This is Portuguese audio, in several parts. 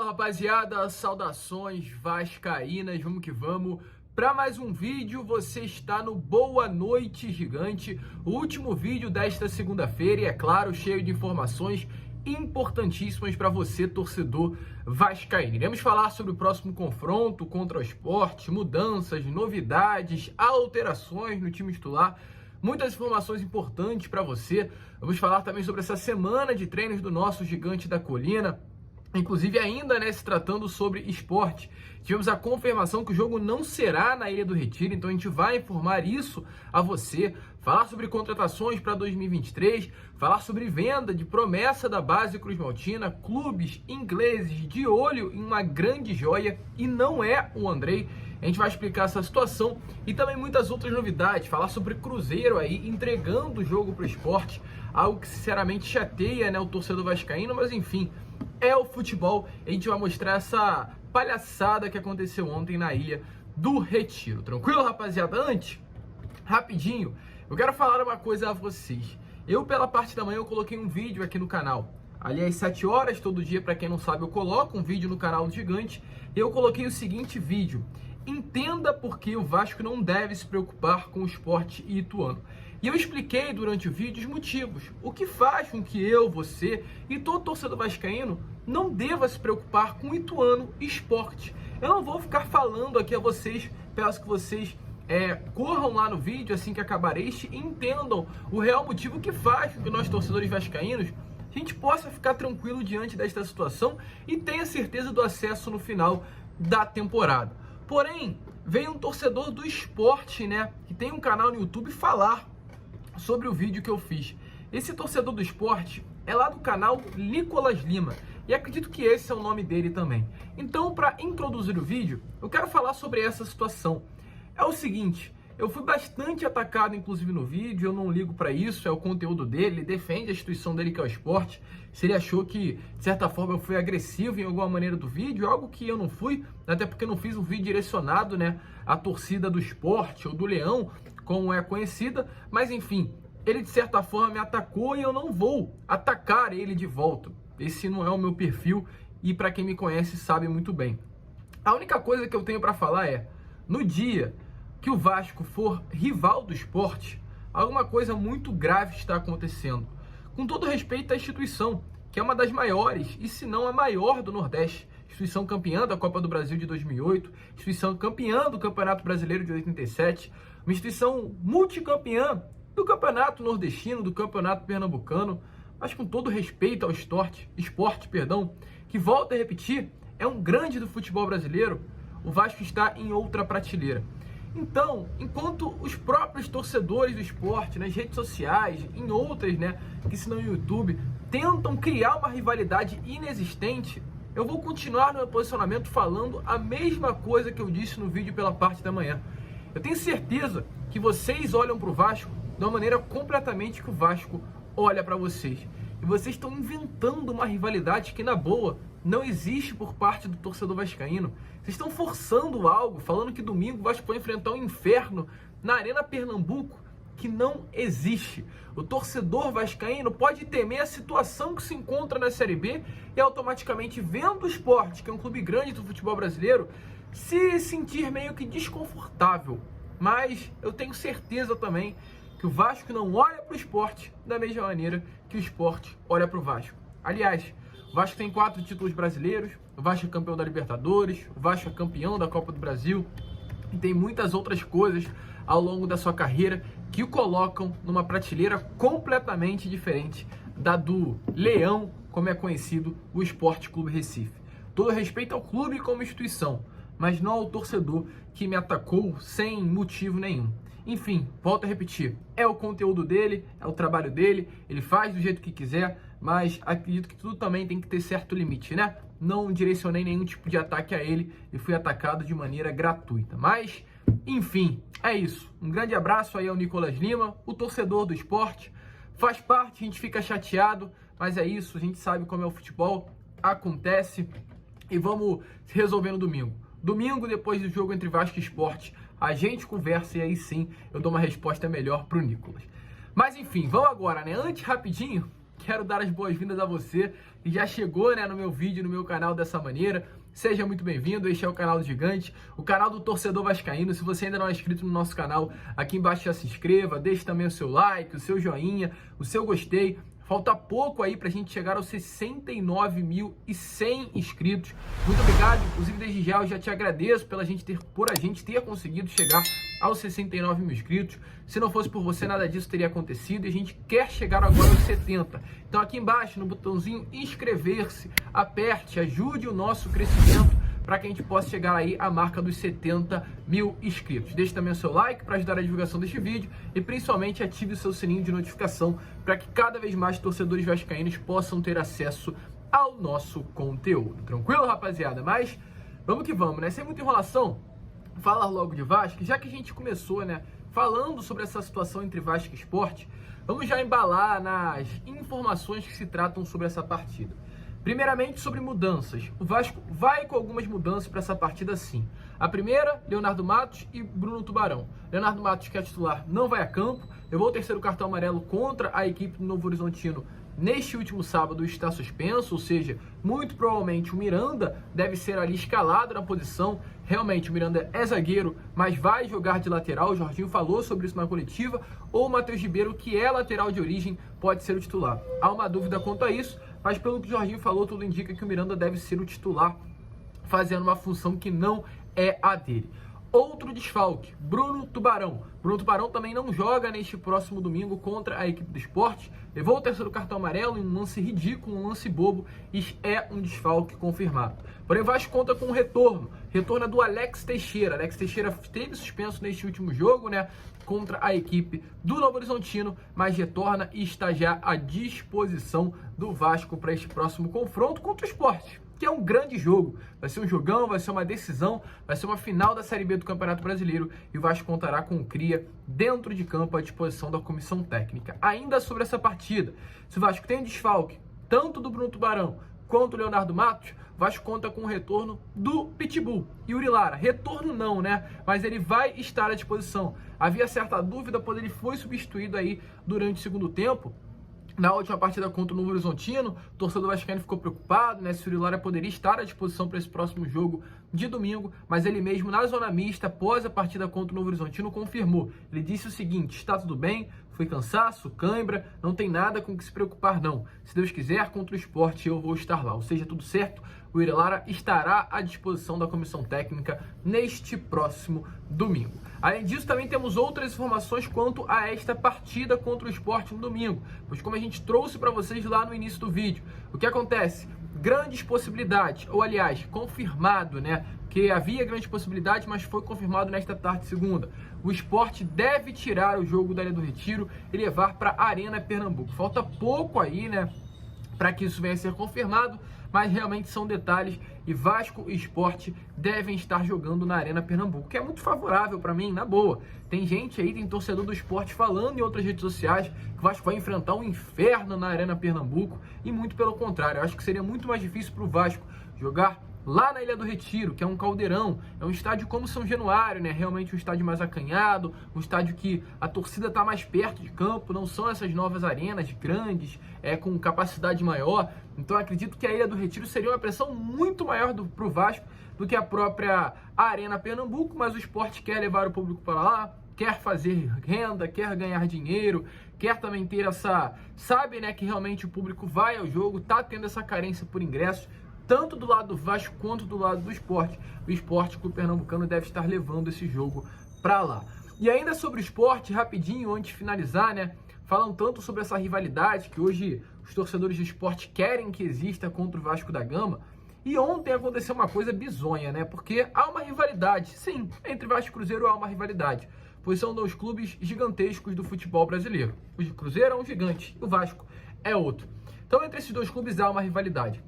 rapaziada, saudações vascaínas, vamos que vamos. Para mais um vídeo, você está no Boa Noite Gigante, o último vídeo desta segunda-feira e, é claro, cheio de informações importantíssimas para você, torcedor vascaíno. Iremos falar sobre o próximo confronto contra o Sport, mudanças, novidades, alterações no time titular, muitas informações importantes para você. Vamos falar também sobre essa semana de treinos do nosso Gigante da Colina. Inclusive ainda, se tratando sobre esporte, tivemos a confirmação que o jogo não será na Ilha do Retiro, então a gente vai informar isso a você, falar sobre contratações para 2023, falar sobre venda de promessa da base Cruz Maltina, clubes ingleses de olho em uma grande joia e não é o Andrei. A gente vai explicar essa situação e também muitas outras novidades, falar sobre Cruzeiro aí entregando o jogo para o Sport, algo que sinceramente chateia o torcedor vascaíno, mas enfim, é o futebol. A gente vai mostrar essa palhaçada que aconteceu ontem na Ilha do Retiro. Tranquilo, rapaziada? Antes, rapidinho, eu quero falar uma coisa a vocês. Eu, pela parte da manhã, eu coloquei um vídeo aqui no canal. Ali às 7 horas, todo dia, para quem não sabe, eu coloco um vídeo no canal do Gigante. E eu coloquei o seguinte vídeo: entenda por que o Vasco não deve se preocupar com o Sport e Ituano. E eu expliquei durante o vídeo os motivos, o que faz com que eu, você e todo torcedor vascaíno não deva se preocupar com Ituano e Sport. Eu não vou ficar falando aqui a vocês, peço que vocês corram lá no vídeo assim que acabar este e entendam o real motivo que faz com que nós, torcedores vascaínos, a gente possa ficar tranquilo diante desta situação e tenha certeza do acesso no final da temporada. Porém, veio um torcedor do Sport, que tem um canal no YouTube, falar sobre o vídeo que eu fiz. Esse torcedor do Sport é lá do canal Nicolas Lima, e acredito que esse é o nome dele também. Então, para introduzir o vídeo, eu quero falar sobre essa situação. É o seguinte, eu fui bastante atacado, inclusive no vídeo, eu não ligo para isso, é o conteúdo dele, ele defende a instituição dele, que é o Sport. Se ele achou que, de certa forma, eu fui agressivo em alguma maneira do vídeo, algo que eu não fui, até porque eu não fiz um vídeo direcionado à torcida do Sport ou do Leão, como é conhecida, mas enfim, ele de certa forma me atacou e eu não vou atacar ele de volta. Esse não é o meu perfil e para quem me conhece sabe muito bem. A única coisa que eu tenho para falar é, no dia que o Vasco for rival do Sport, alguma coisa muito grave está acontecendo. Com todo respeito à instituição, que é uma das maiores, e se não a maior do Nordeste, instituição campeã da Copa do Brasil de 2008, instituição campeã do Campeonato Brasileiro de 87, uma instituição multicampeã do Campeonato Nordestino, do Campeonato Pernambucano, mas com todo respeito ao esporte, que, volto a repetir, é um grande do futebol brasileiro, o Vasco está em outra prateleira. Então, enquanto os próprios torcedores do Sport, nas redes sociais, em outras, que se não no YouTube, tentam criar uma rivalidade inexistente, eu vou continuar no meu posicionamento falando a mesma coisa que eu disse no vídeo pela parte da manhã. Eu tenho certeza que vocês olham para o Vasco de uma maneira completamente que o Vasco olha para vocês. E vocês estão inventando uma rivalidade que, na boa, não existe por parte do torcedor vascaíno. Vocês estão forçando algo, falando que domingo o Vasco vai enfrentar um inferno na Arena Pernambuco, que não existe. O torcedor vascaíno pode temer a situação que se encontra na Série B e automaticamente, vendo o Sport, que é um clube grande do futebol brasileiro, se sentir meio que desconfortável. Mas eu tenho certeza também que o Vasco não olha para o Sport da mesma maneira que o Sport olha para o Vasco. Aliás, o Vasco tem 4 títulos brasileiros, o Vasco é campeão da Libertadores, o Vasco é campeão da Copa do Brasil e tem muitas outras coisas ao longo da sua carreira que o colocam numa prateleira completamente diferente da do Leão, como é conhecido o Sport Clube Recife. Todo respeito ao clube como instituição, mas não ao torcedor que me atacou sem motivo nenhum. Enfim, volto a repetir, é o conteúdo dele, é o trabalho dele, ele faz do jeito que quiser, mas acredito que tudo também tem que ter certo limite, Não direcionei nenhum tipo de ataque a ele e fui atacado de maneira gratuita. Mas, enfim, é isso. Um grande abraço aí ao Nicolas Lima, o torcedor do Sport. Faz parte, a gente fica chateado, mas é isso, a gente sabe como é o futebol, acontece e vamos resolver no domingo. Domingo, depois do jogo entre Vasco e Sport, a gente conversa e aí sim eu dou uma resposta melhor pro Nicolas. Mas enfim, vamos agora, Antes, rapidinho, quero dar as boas-vindas a você que e já chegou, né, no meu vídeo, no meu canal dessa maneira, seja muito bem-vindo. Este é o canal do Gigante, o canal do torcedor vascaíno. Se você ainda não é inscrito no nosso canal, aqui embaixo já se inscreva, deixe também o seu like, o seu joinha, o seu gostei. Falta pouco aí pra gente chegar aos 69.100 inscritos. Muito obrigado, inclusive desde já eu já te agradeço por a gente ter conseguido chegar aos 69 mil inscritos. Se não fosse por você, nada disso teria acontecido e a gente quer chegar agora aos 70. Então aqui embaixo, no botãozinho inscrever-se, aperte, ajude o nosso crescimento para que a gente possa chegar aí à marca dos 70 mil inscritos. Deixe também o seu like para ajudar a divulgação deste vídeo e principalmente ative o seu sininho de notificação para que cada vez mais torcedores vascaínos possam ter acesso ao nosso conteúdo. Tranquilo, rapaziada? Mas vamos que vamos, né? Sem muita enrolação, falar logo de Vasco, já que a gente começou, né, falando sobre essa situação entre Vasco e Sport, vamos já embalar nas informações que se tratam sobre essa partida. Primeiramente, sobre mudanças. O Vasco vai com algumas mudanças para essa partida, sim. A primeira, Leonardo Matos e Bruno Tubarão. Leonardo Matos, que é titular, não vai a campo. Levou o terceiro cartão amarelo contra a equipe do Novo Horizontino neste último sábado, está suspenso, ou seja, muito provavelmente o Miranda deve ser ali escalado na posição. Realmente, o Miranda é zagueiro, mas vai jogar de lateral. O Jorginho falou sobre isso na coletiva. Ou o Matheus Ribeiro, que é lateral de origem, pode ser o titular. Há uma dúvida quanto a isso, mas pelo que o Jorginho falou, tudo indica que o Miranda deve ser o titular, fazendo uma função que não é a dele. Outro desfalque, Bruno Tubarão. Bruno Tubarão também não joga neste próximo domingo contra a equipe do Sport. Levou o terceiro cartão amarelo em um lance ridículo, um lance bobo, e é um desfalque confirmado. Porém, o Vasco conta com um retorno. Retorno é do Alex Teixeira. Alex Teixeira esteve suspenso neste último jogo, né, contra a equipe do Novo Horizontino, mas retorna e está já à disposição do Vasco para este próximo confronto contra o Sport, que é um grande jogo. Vai ser um jogão, vai ser uma decisão, vai ser uma final da Série B do Campeonato Brasileiro e o Vasco contará com o Cria dentro de campo à disposição da comissão técnica. Ainda sobre essa partida, se o Vasco tem um desfalque tanto do Bruno Tubarão quanto do Leonardo Matos, o Vasco conta com o retorno do Pitbull e Yuri Lara. Retorno não, né? Mas ele vai estar à disposição. Havia certa dúvida quando ele foi substituído aí durante o segundo tempo. Na última partida contra o Novo Horizontino, o torcedor vascaíno ficou preocupado, né, se o Yuri Lara poderia estar à disposição para esse próximo jogo de domingo, mas ele mesmo, na zona mista, após a partida contra o Novo Horizontino, confirmou. Ele disse o seguinte: está tudo bem, foi cansaço, cãibra, não tem nada com o que se preocupar não. Se Deus quiser, contra o Sport eu vou estar lá. Ou seja, tudo certo, o Yuri Lara estará à disposição da comissão técnica neste próximo domingo. Além disso, também temos outras informações quanto a esta partida contra o Sport no domingo, pois como a gente trouxe para vocês lá no início do vídeo, o que acontece? Grandes possibilidades, ou aliás, confirmado, né, que havia grandes possibilidades, mas foi confirmado nesta tarde de segunda. O Sport deve tirar o jogo da Ilha do Retiro e levar para a Arena Pernambuco. Falta pouco aí, né, para que isso venha a ser confirmado, mas realmente são detalhes e Vasco e Sport devem estar jogando na Arena Pernambuco, que é muito favorável para mim, na boa. Tem gente aí, tem torcedor do Sport falando em outras redes sociais que o Vasco vai enfrentar um inferno na Arena Pernambuco e muito pelo contrário. Eu acho que seria muito mais difícil para o Vasco jogar lá na Ilha do Retiro, que é um caldeirão, é um estádio como São Januário, né? Realmente um estádio mais acanhado, um estádio que a torcida está mais perto de campo, não são essas novas arenas grandes, com capacidade maior. Então acredito que a Ilha do Retiro seria uma pressão muito maior para o Vasco do que a própria Arena Pernambuco, mas o Sport quer levar o público para lá, quer fazer renda, quer ganhar dinheiro, quer também ter essa... Sabe, né, que realmente o público vai ao jogo, tá tendo essa carência por ingressos, tanto do lado do Vasco quanto do lado do Sport. O Sport, que o pernambucano deve estar levando esse jogo para lá. E ainda sobre o Sport, rapidinho, antes de finalizar, né? Falam tanto sobre essa rivalidade que hoje os torcedores do Sport querem que exista contra o Vasco da Gama. E ontem aconteceu uma coisa bizonha, né? Porque há uma rivalidade, sim, entre Vasco e Cruzeiro há uma rivalidade, pois são dois clubes gigantescos do futebol brasileiro. O Cruzeiro é um gigante, o Vasco é outro. Então, entre esses dois clubes há uma rivalidade.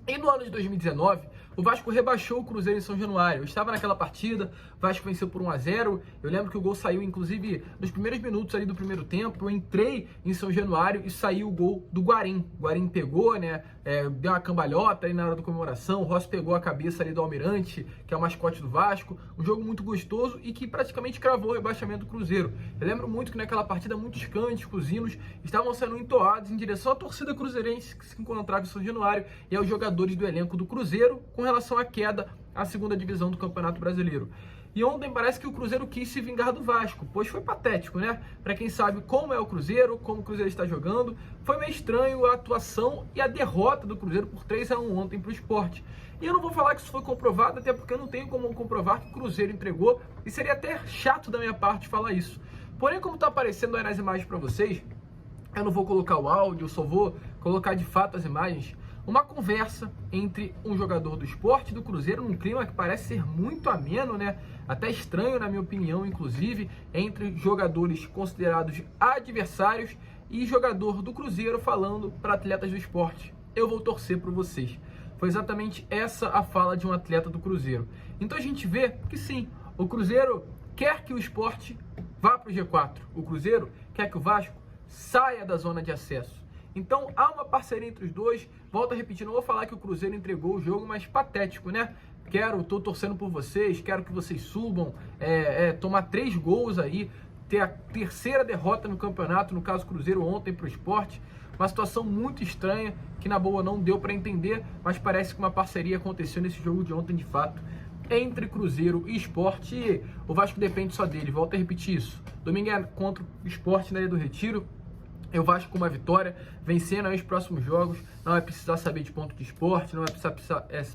E no ano de 2019, o Vasco rebaixou o Cruzeiro em São Januário. Eu estava naquela partida, o Vasco venceu por 1-0. Eu lembro que o gol saiu, inclusive, nos primeiros minutos ali do primeiro tempo. Eu entrei em São Januário e saiu o gol do Guarim. O Guarim pegou, né? Deu uma cambalhota ali na hora da comemoração. O Rossi pegou a cabeça ali do Almirante, que é o mascote do Vasco. Um jogo muito gostoso e que praticamente cravou o rebaixamento do Cruzeiro. Eu lembro muito que naquela partida muitos cânticos, hinos estavam sendo entoados em direção à torcida cruzeirense que se encontrava em São Januário e aos jogadores do elenco do Cruzeiro com relação à queda à segunda divisão do Campeonato Brasileiro. E ontem parece que o Cruzeiro quis se vingar do Vasco, pois foi patético, né? Para quem sabe como é o Cruzeiro, como o Cruzeiro está jogando, foi meio estranho a atuação e a derrota do Cruzeiro por 3-1 ontem para o Sport. E eu não vou falar que isso foi comprovado, até porque eu não tenho como comprovar que o Cruzeiro entregou, e seria até chato da minha parte falar isso. Porém, como está aparecendo aí nas imagens para vocês, eu não vou colocar o áudio, eu só vou colocar de fato as imagens. Uma conversa entre um jogador do Sport e do Cruzeiro, num clima que parece ser muito ameno, né? Até estranho, na minha opinião, inclusive, entre jogadores considerados adversários e jogador do Cruzeiro falando para atletas do Sport: eu vou torcer por vocês. Foi exatamente essa a fala de um atleta do Cruzeiro. Então a gente vê que sim, o Cruzeiro quer que o Sport vá para o G4. O Cruzeiro quer que o Vasco saia da zona de acesso. Então há uma parceria entre os dois. Volto a repetir, não vou falar que o Cruzeiro entregou o jogo, mas patético, né? Tô torcendo por vocês, quero que vocês subam, tomar 3 gols aí, ter a terceira derrota no campeonato, no caso Cruzeiro ontem para o Sport. Uma situação muito estranha, que na boa não deu para entender, mas parece que uma parceria aconteceu nesse jogo de ontem de fato, entre Cruzeiro e Sport, e o Vasco depende só dele. Volto a repetir isso. Domingo é contra o Sport na Ilha do Retiro. O Vasco com uma vitória, vencendo aí os próximos jogos, não vai precisar saber de ponto de Sport, não vai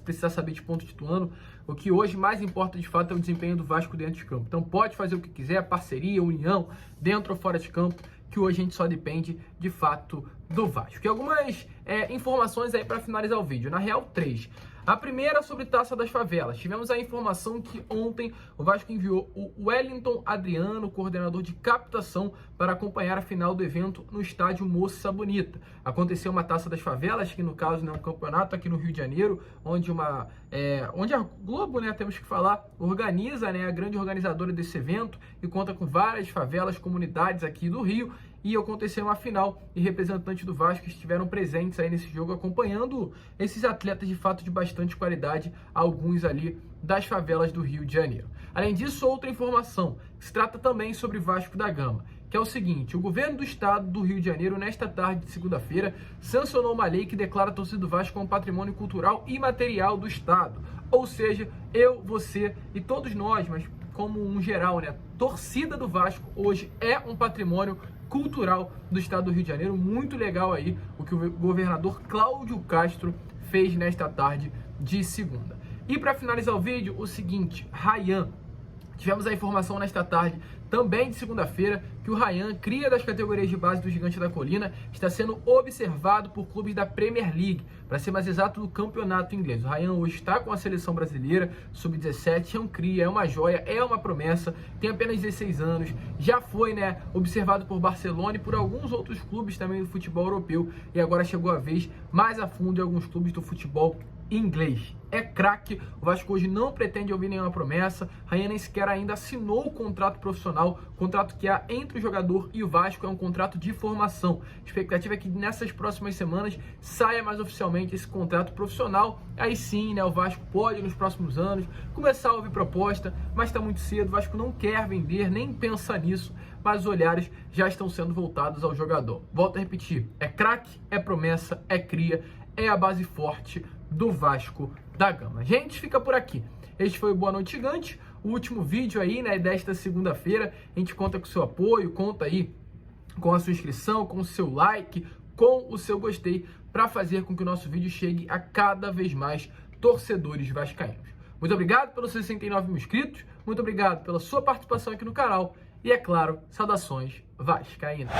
precisar saber de ponto de Ituano. O que hoje mais importa de fato é o desempenho do Vasco dentro de campo. Então pode fazer o que quiser, parceria, união, dentro ou fora de campo, que hoje a gente só depende de fato do Vasco. E algumas informações aí para finalizar o vídeo. Na real, 3. A primeira sobre Taça das Favelas. Tivemos a informação que ontem o Vasco enviou o Wellington Adriano, coordenador de captação, para acompanhar a final do evento no estádio Moça Bonita. Aconteceu uma Taça das Favelas, que no caso é um campeonato aqui no Rio de Janeiro, onde a Globo, né, temos que falar, organiza, né, a grande organizadora desse evento e conta com várias favelas, comunidades aqui do Rio. E aconteceu uma final e representantes do Vasco estiveram presentes aí nesse jogo, acompanhando esses atletas de fato de bastante qualidade, alguns ali das favelas do Rio de Janeiro. Além disso, outra informação, que se trata também sobre Vasco da Gama, que é o seguinte: o governo do estado do Rio de Janeiro, nesta tarde de segunda-feira, sancionou uma lei que declara a torcida do Vasco como patrimônio cultural e material do estado. Ou seja, eu, você e todos nós, mas como um geral, né? Torcida do Vasco hoje é um patrimônio cultural do estado do Rio de Janeiro. Muito legal aí o que o governador Cláudio Castro fez nesta tarde de segunda. E para finalizar o vídeo, o seguinte: Ryan. Tivemos a informação nesta tarde, também de segunda-feira, que o Ryan, cria das categorias de base do Gigante da Colina, está sendo observado por clubes da Premier League, para ser mais exato, do campeonato inglês. O Ryan hoje está com a seleção brasileira, sub-17, é um cria, é uma joia, é uma promessa, tem apenas 16 anos, já foi, né, observado por Barcelona e por alguns outros clubes também do futebol europeu, e agora chegou a vez mais a fundo em alguns clubes do futebol inglês. É craque. O Vasco hoje não pretende ouvir nenhuma promessa. Ryan nem sequer ainda assinou o contrato profissional. O contrato que há entre o jogador e o Vasco é um contrato de formação. A expectativa é que nessas próximas semanas saia mais oficialmente esse contrato profissional. Aí sim, né, o Vasco pode nos próximos anos começar a ouvir proposta, mas está muito cedo. O Vasco não quer vender, nem pensa nisso, mas os olhares já estão sendo voltados ao jogador. Volto a repetir: é craque, é promessa, é cria, é a base forte do Vasco da Gama. Gente, fica por aqui. Este foi o Boa Noite Gigante, o último vídeo aí, né, desta segunda-feira. A gente conta com o seu apoio, conta aí com a sua inscrição, com o seu like, com o seu gostei, para fazer com que o nosso vídeo chegue a cada vez mais torcedores vascaínos. Muito obrigado pelos 69 mil inscritos, muito obrigado pela sua participação aqui no canal e, é claro, saudações vascaínas.